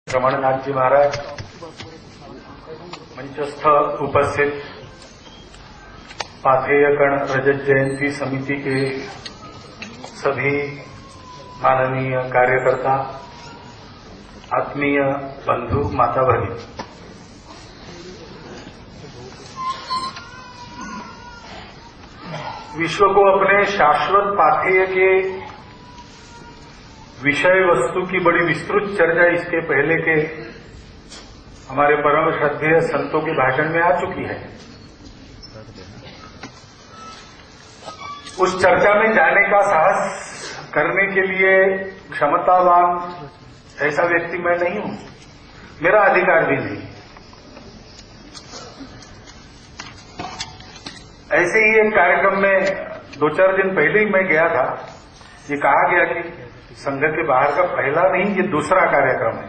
रमणनाथ जी महाराज, मंचस्थ उपस्थित पाथेयगण रजत जयंती समिति के सभी माननीय कार्यकर्ता, आत्मीय बंधु, माता भगिनी, विश्व को अपने शाश्वत पाथेय के विषय वस्तु की बड़ी विस्तृत चर्चा इसके पहले के हमारे परम श्रद्धेय संतों के भाषण में आ चुकी है। उस चर्चा में जाने का साहस करने के लिए क्षमतावान ऐसा व्यक्ति मैं नहीं हूं, मेरा अधिकार भी नहीं। ऐसे ही एक कार्यक्रम में 2-4 दिन पहले ही मैं गया था। ये कहा गया कि संघ के बाहर का पहला नहीं, ये दूसरा कार्यक्रम है।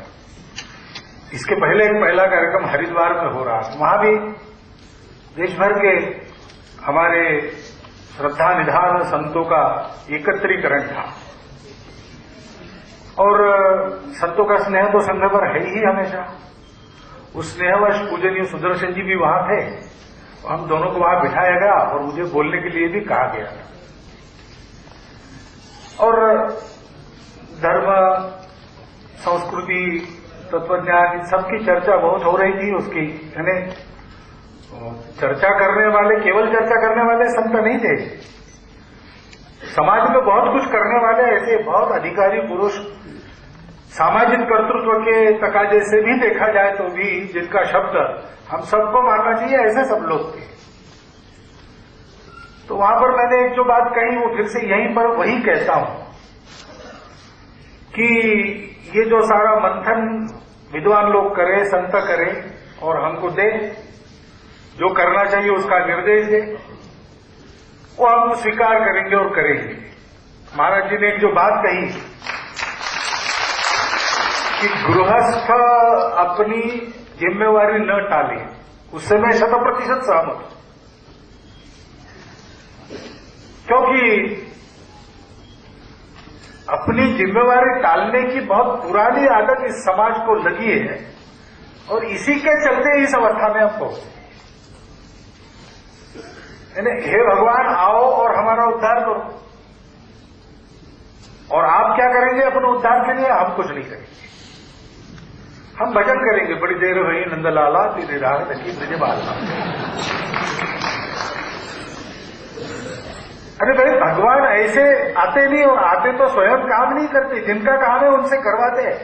इसके पहले एक पहला कार्यक्रम हरिद्वार में हो रहा था। वहां भी देश भर के हमारे श्रद्धा निधान संतों का एकत्रीकरण था और संतों का स्नेह तो संघ पर है ही हमेशा। उस स्नेहवश पूजनीय सुदर्शन जी भी वहां थे। हम दोनों को वहां बिठाया गया और मुझे बोलने के लिए भी कहा गया। और धर्म, संस्कृति, तत्वज्ञान, इन सबकी चर्चा बहुत हो रही थी। उसकी यानी चर्चा करने वाले केवल चर्चा करने वाले संत नहीं थे। समाज में बहुत कुछ करने वाले ऐसे बहुत अधिकारी पुरुष, सामाजिक कर्तृत्व के तकाजे से भी देखा जाए तो भी जिनका शब्द हम सबको मानना चाहिए, ऐसे सब लोग थे। तो वहां पर मैंने एक जो बात कही वो फिर से यहीं पर वही कहता हूं कि ये जो सारा मंथन विद्वान लोग करें, संत करें और हमको दे, जो करना चाहिए उसका निर्देश दे, वो हम स्वीकार करेंगे और करेंगे। महाराज जी ने एक जो बात कही कि गृहस्थ अपनी जिम्मेवारी न टाले, उससे मैं 100% सहमत हूं। क्योंकि अपनी जिम्मेवारी टालने की बहुत पुरानी आदत इस समाज को लगी है और इसी के चलते इस अवस्था में हम पहुंचे। यानी हे भगवान आओ और हमारा उद्धार करो। और आप क्या करेंगे अपने उद्धार के लिए? हम कुछ नहीं करेंगे। हम भजन करेंगे, बड़ी देर हुई नंदलाला तेरे राह लगी ब्रजबाला। अरे भाई, भगवान ऐसे आते नहीं, और आते तो स्वयं काम नहीं करते, जिनका काम है उनसे करवाते हैं।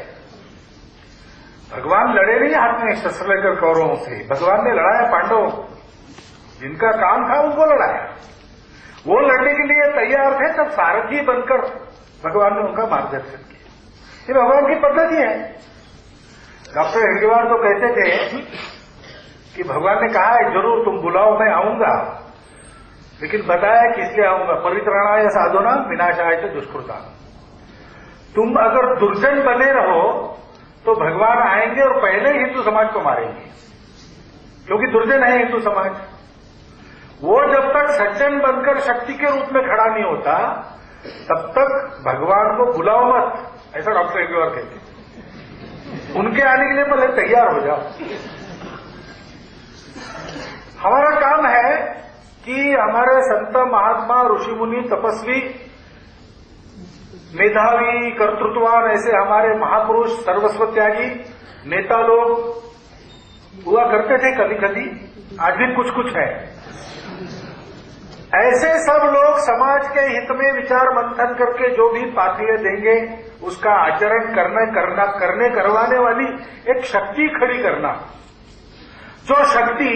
भगवान लड़े नहीं हाथ में शस्त्र लेकर कौरवों से, भगवान ने लड़ाया पांडवों, जिनका काम था उनको लड़ाया। वो लड़ने के लिए तैयार थे, तब सारथी बनकर भगवान ने उनका मार्गदर्शन किया। ये भगवान की पद्धति है। डॉक्टर हेडगेवार तो कहते थे कि भगवान ने कहा है जरूर तुम बुलाओ, मैं आऊंगा, लेकिन बताया किस लिए आऊंगा? परित्राणाय साधुना विनाशाय च दुष्कृता। तुम अगर दुर्जन बने रहो तो भगवान आएंगे और पहले हिंदू समाज को मारेंगे, क्योंकि दुर्जन है हिंदू समाज। वो जब तक सज्जन बनकर शक्ति के रूप में खड़ा नहीं होता तब तक भगवान को बुलाओ मत, ऐसा डॉक्टर हेडगेवार कहते। उनके आने के लिए पहले तैयार हो जाओ। हमारा काम है कि हमारे संत, महात्मा, ऋषि मुनि, तपस्वी, मेधावी, कर्तृत्ववान, ऐसे हमारे महापुरुष, सर्वस्व त्यागी नेता लोग हुआ करते थे कभी कभी, आज भी कुछ कुछ है। ऐसे सब लोग समाज के हित में विचार मंथन करके जो भी पाथेय देंगे उसका आचरण करने करवाने वाली एक शक्ति खड़ी करना, जो शक्ति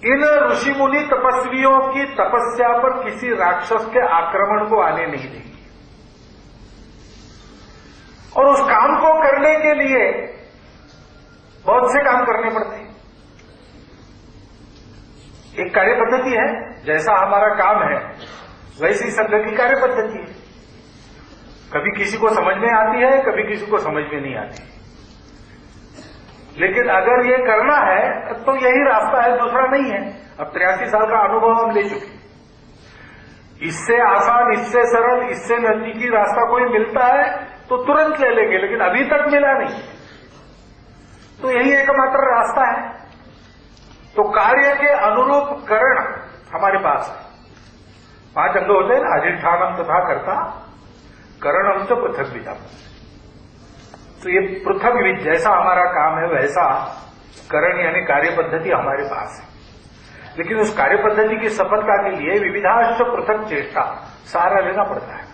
इन ऋषि मुनि तपस्वियों की तपस्या पर किसी राक्षस के आक्रमण को आने नहीं देगी। और उस काम को करने के लिए बहुत से काम करने पड़ते हैं। एक कार्य पद्धति है, जैसा हमारा काम है वैसी संघ की कार्य पद्धति है। कभी किसी को समझ में आती है, कभी किसी को समझ में नहीं आती, लेकिन अगर ये करना है तो यही रास्ता है, दूसरा नहीं है। अब 83 साल का अनुभव हम ले चुके। इससे आसान, इससे सरल, इससे नजदीकी रास्ता कोई मिलता है तो तुरंत ले लेंगे, लेकिन अभी तक मिला नहीं। तो यही एकमात्र रास्ता है। तो कार्य के अनुरूप करण हमारे पास है। 5 अंग होते हैं ना, अधिष्ठानम तथा कर्ता, करणम से पृथक विधा। तो ये पृथक विध, जैसा हमारा काम है वैसा करण यानी कार्य पद्धति हमारे पास है। लेकिन उस कार्य पद्धति की सफलता के लिए विविधाश्च पृथक चेष्टा सहारा लेना पड़ता है।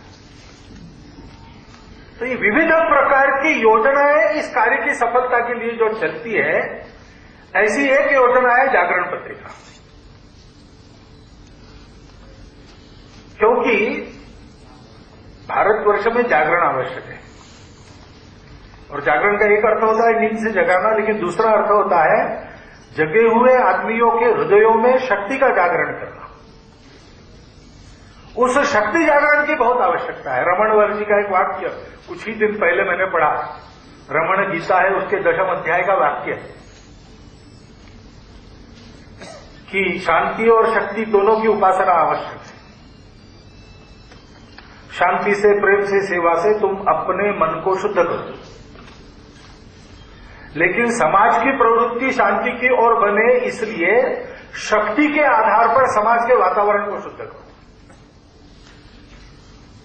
तो ये विविध प्रकार की योजनाएं इस कार्य की सफलता के लिए जो चलती है, ऐसी एक योजना है जागरण पत्रिका। क्योंकि भारतवर्ष में जागरण आवश्यक है। और जागरण का एक अर्थ होता है नींद से जगाना, लेकिन दूसरा अर्थ होता है जगे हुए आदमियों के हृदयों में शक्ति का जागरण करना। उस शक्ति जागरण की बहुत आवश्यकता है। रमण वर्जी का एक वाक्य कुछ ही दिन पहले मैंने पढ़ा, रमण गीता है उसके 10वें अध्याय का वाक्य, कि शांति और शक्ति दोनों की उपासना आवश्यक है। शांति से, प्रेम से, सेवा से तुम अपने मन को शुद्ध करो, लेकिन समाज की प्रवृत्ति शांति की ओर बने, इसलिए शक्ति के आधार पर समाज के वातावरण को शुद्ध करो।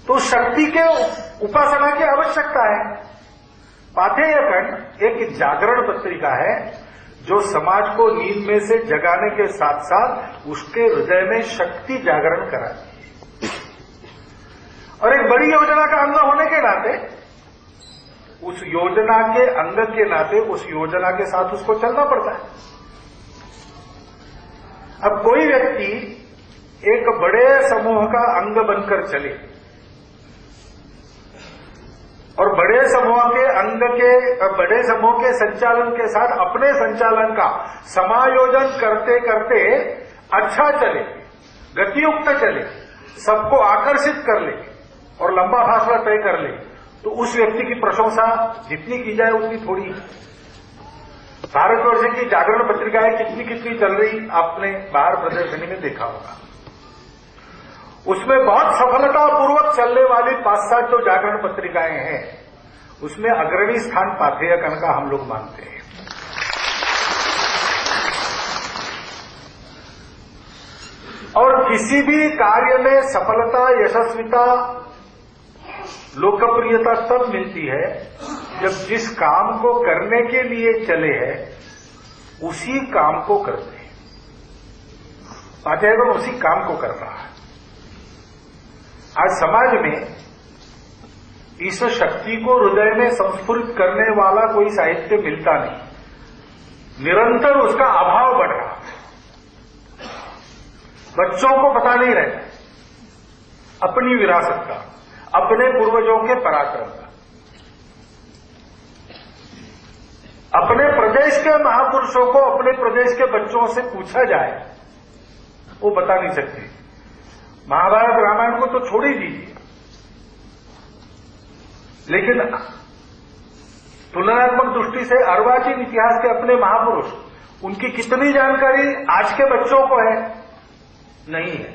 तो शक्ति के उपासना की आवश्यकता है। पाथेयखंड एक जागरण पत्रिका है जो समाज को नींद में से जगाने के साथ साथ उसके हृदय में शक्ति जागरण कराती है। और एक बड़ी योजना का अंग होने के नाते, उस योजना के अंग के नाते उस योजना के साथ उसको चलना पड़ता है। अब कोई व्यक्ति एक बड़े समूह का अंग बनकर चले और बड़े समूह के संचालन के साथ अपने संचालन का समायोजन करते करते अच्छा चले, गतियुक्त चले, सबको आकर्षित कर ले और लंबा फासला तय कर ले, तो उस व्यक्ति की प्रशंसा जितनी की जाए उतनी थोड़ी है। भारतवर्ष की जागरण पत्रिकाएं कितनी कितनी चल रही आपने बाहर प्रदर्शनी में देखा होगा। उसमें बहुत सफलतापूर्वक चलने वाली 5-7 जो जागरण पत्रिकाएं हैं, उसमें अग्रणी स्थान पाथेयखंड का हम लोग मानते हैं। और किसी भी कार्य में सफलता, यशस्विता, लोकप्रियता तब मिलती है जब जिस काम को करने के लिए चले हैं उसी काम को करते हैं। पाथेयखंड उसी काम को कर रहा है। आज समाज में इस शक्ति को हृदय में संस्फुरित करने वाला कोई साहित्य मिलता नहीं। निरंतर उसका अभाव बढ़ रहा है। बच्चों को पता नहीं रहता अपनी विरासत का, अपने पूर्वजों के पराक्रम का। अपने प्रदेश के महापुरुषों को अपने प्रदेश के बच्चों से पूछा जाए, वो बता नहीं सकते। महाभारत रामायण को तो छोड़ ही दीजिए, लेकिन तुलनात्मक दृष्टि से अर्वाचीन इतिहास के अपने महापुरुष, उनकी कितनी जानकारी आज के बच्चों को है? नहीं है।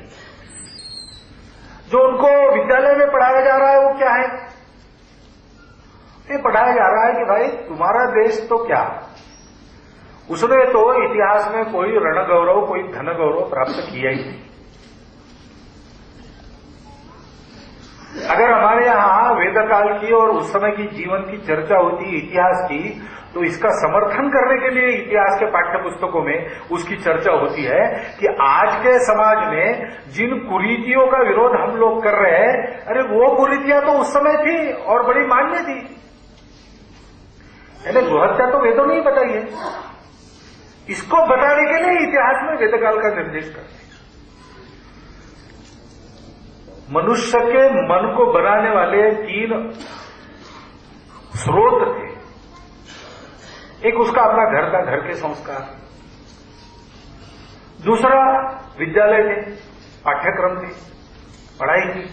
जो उनको विद्यालय में पढ़ाया जा रहा है वो क्या है? ये पढ़ाया जा रहा है कि भाई तुम्हारा देश तो क्या, उसने तो इतिहास में कोई रण गौरव, कोई धन गौरव प्राप्त किया ही नहीं। अगर हमारे यहां वेदकाल की और उस समय की जीवन की चर्चा होती इतिहास की, तो इसका समर्थन करने के लिए इतिहास के पाठ्य पुस्तकों में उसकी चर्चा होती है कि आज के समाज में जिन कुरीतियों का विरोध हम लोग कर रहे हैं, अरे वो कुरीतियां तो उस समय थी और bड़ी मान्य थी। यानी गोहत्या तो वेदों ने ही बताई है। इसको बताने के लिए इतिहास में वेदकाल का निर्देश करते हैं। मनुष्य के मन को बनाने वाले 3 स्रोत थे। एक उसका अपना घर का, घर के संस्कार। दूसरा विद्यालय थे, पाठ्यक्रम थे, पढ़ाई थी।